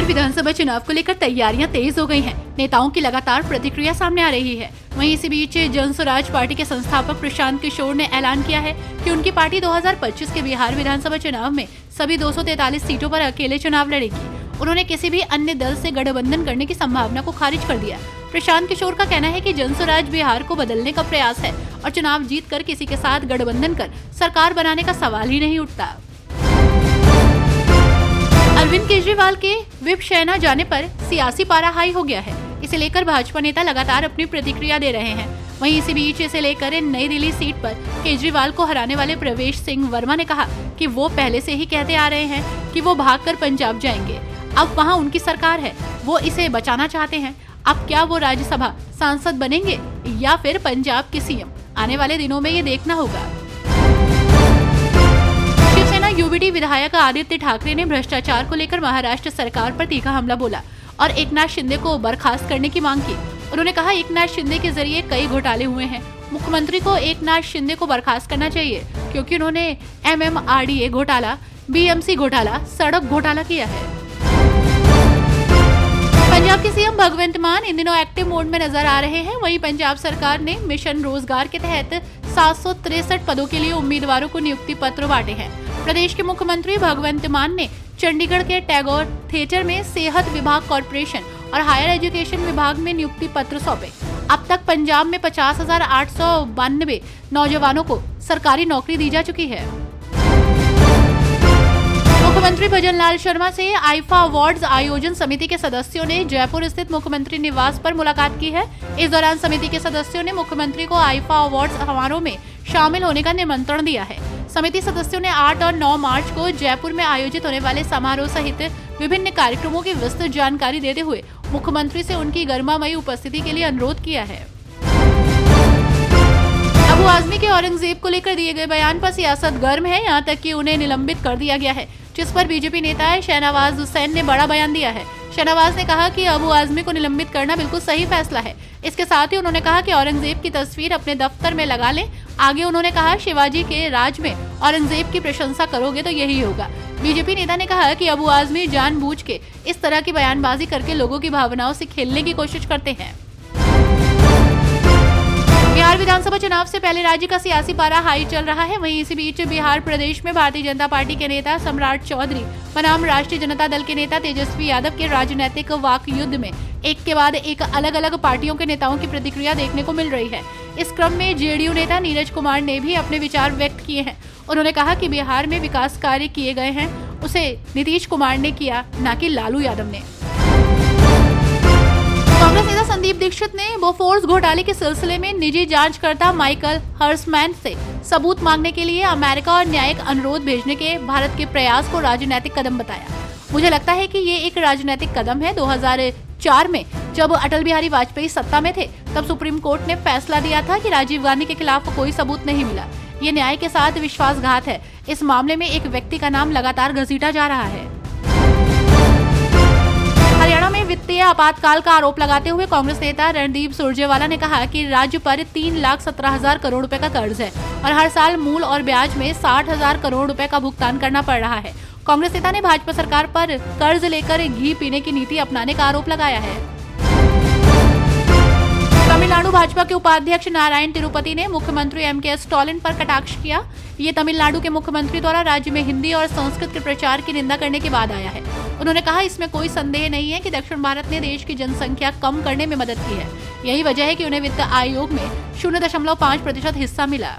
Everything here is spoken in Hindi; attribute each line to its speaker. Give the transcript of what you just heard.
Speaker 1: बिहार विधानसभा चुनाव को लेकर तैयारियां तेज हो गई हैं। नेताओं की लगातार प्रतिक्रिया सामने आ रही है। वहीं इसी बीच जन स्वराज पार्टी के संस्थापक प्रशांत किशोर ने ऐलान किया है कि उनकी पार्टी 2025 के बिहार विधानसभा चुनाव में सभी 243 सीटों पर अकेले चुनाव लड़ेगी। उन्होंने किसी भी अन्य दल से गठबंधन करने की संभावना को खारिज कर दिया। प्रशांत किशोर का कहना है कि जन स्वराज बिहार को बदलने का प्रयास है और चुनाव जीतकर किसी के साथ गठबंधन कर सरकार बनाने का सवाल ही नहीं उठता। अरविंद केजरीवाल के विप शहना जाने पर सियासी पारा हाई हो गया है। इसे लेकर भाजपा नेता लगातार अपनी प्रतिक्रिया दे रहे हैं। वहीं इसी बीच इसे लेकर नई दिल्ली सीट पर केजरीवाल को हराने वाले प्रवेश सिंह वर्मा ने कहा कि वो पहले से ही कहते आ रहे हैं कि वो भागकर पंजाब जाएंगे। अब वहां उनकी सरकार है, वो इसे बचाना चाहते हैं। अब क्या वो राज्यसभा सांसद बनेंगे या फिर पंजाब के सीएम? आने वाले दिनों में ये देखना होगा। शिवसेना यूबीडी विधायक आदित्य ठाकरे ने भ्रष्टाचार को लेकर महाराष्ट्र सरकार पर तीखा हमला बोला और एकनाथ शिंदे को बर्खास्त करने की मांग की। उन्होंने कहा एकनाथ शिंदे के जरिए कई घोटाले हुए हैं। मुख्यमंत्री को एकनाथ शिंदे को बर्खास्त करना चाहिए क्योंकि उन्होंने MMRDA घोटाला, BMC घोटाला, सड़क घोटाला किया है। पंजाब के सीएम भगवंत मान इन दिनों एक्टिव मोड में नजर आ रहे हैं। वहीं पंजाब सरकार ने मिशन रोजगार के तहत 763 पदों के लिए उम्मीदवारों को नियुक्ति पत्र बांटे हैं। प्रदेश के मुख्यमंत्री भगवंत मान ने चंडीगढ़ के टैगोर थिएटर में सेहत विभाग कॉर्पोरेशन और हायर एजुकेशन विभाग में नियुक्ति पत्र सौंपे। अब तक पंजाब में 50,892 नौजवानों को सरकारी नौकरी दी जा चुकी है। मुख्यमंत्री भजन लाल शर्मा से आईफा अवार्ड्स आयोजन समिति के सदस्यों ने जयपुर स्थित मुख्यमंत्री निवास पर मुलाकात की है। इस दौरान समिति के सदस्यों ने मुख्यमंत्री को आईफा अवार्ड्स समारोह में शामिल होने का निमंत्रण दिया है। समिति सदस्यों ने 8 और 9 मार्च को जयपुर में आयोजित होने वाले समारोह सहित विभिन्न कार्यक्रमों की विस्तृत जानकारी देते हुए मुख्यमंत्री से उनकी गरिमामयी उपस्थिति के लिए अनुरोध किया है। अबू आजमी के औरंगजेब को लेकर दिए गए बयान पर सियासत गर्म है। यहाँ तक कि उन्हें निलंबित कर दिया गया है, जिस पर बीजेपी नेता शहनवाज हुसैन ने बड़ा बयान दिया है। शहनवाज ने कहा कि अबू आजमी को निलंबित करना बिल्कुल सही फैसला है। इसके साथ ही उन्होंने कहा कि औरंगजेब की तस्वीर अपने दफ्तर में लगा लें। आगे उन्होंने कहा शिवाजी के राज में औरंगजेब की प्रशंसा करोगे तो यही होगा। बीजेपी नेता ने कहा कि अबू आजमी जानबूझ के इस तरह की बयानबाजी करके लोगों की भावनाओं से खेलने की कोशिश करते हैं। बिहार विधानसभा चुनाव से पहले राज्य का सियासी पारा हाई चल रहा है। वहीं इसी बीच बिहार प्रदेश में भारतीय जनता पार्टी के नेता सम्राट चौधरी बनाम राष्ट्रीय जनता दल के नेता तेजस्वी यादव के राजनीतिक वाक युद्ध में एक के बाद एक अलग अलग पार्टियों के नेताओं की प्रतिक्रिया देखने को मिल रही है। इस क्रम में जेडीयू नेता नीरज कुमार ने भी अपने विचार व्यक्त किए हैं। उन्होंने कहा कि बिहार में विकास कार्य किए गए हैं, उसे नीतीश कुमार ने किया, न कि लालू यादव ने। कांग्रेस नेता संदीप दीक्षित ने बोफोर्स घोटाले के सिलसिले में निजी जांचकर्ता माइकल हर्समैन से सबूत मांगने के लिए अमेरिका और न्यायिक अनुरोध भेजने के भारत के प्रयास को राजनीतिक कदम बताया। मुझे लगता है कि ये एक राजनीतिक कदम है। 2004 में जब अटल बिहारी वाजपेयी सत्ता में थे, तब सुप्रीम कोर्ट ने फैसला दिया था कि राजीव गांधी के खिलाफ कोई सबूत नहीं मिला। ये न्याय के साथ विश्वासघात है। इस मामले में एक व्यक्ति का नाम लगातार घसीटा जा रहा है। हरियाणा में वित्तीय आपातकाल का आरोप लगाते हुए कांग्रेस नेता रणदीप सुरजेवाला ने कहा कि राज्य पर 3,17,000 करोड़ रुपए का कर्ज है और हर साल मूल और ब्याज में 60,000 करोड़ रुपए का भुगतान करना पड़ रहा है। कांग्रेस नेता ने भाजपा सरकार पर कर्ज लेकर घी पीने की नीति अपनाने का आरोप लगाया है। तमिलनाडु भाजपा के उपाध्यक्ष नारायण तिरुपति ने मुख्यमंत्री MK स्टालिन पर कटाक्ष किया। ये तमिलनाडु के मुख्यमंत्री द्वारा राज्य में हिंदी और संस्कृत के प्रचार की निंदा करने के बाद आया है। उन्होंने कहा इसमें कोई संदेह नहीं है कि दक्षिण भारत ने देश की जनसंख्या कम करने में मदद की है। यही वजह है कि उन्हें वित्त आयोग में 0.5% हिस्सा मिला।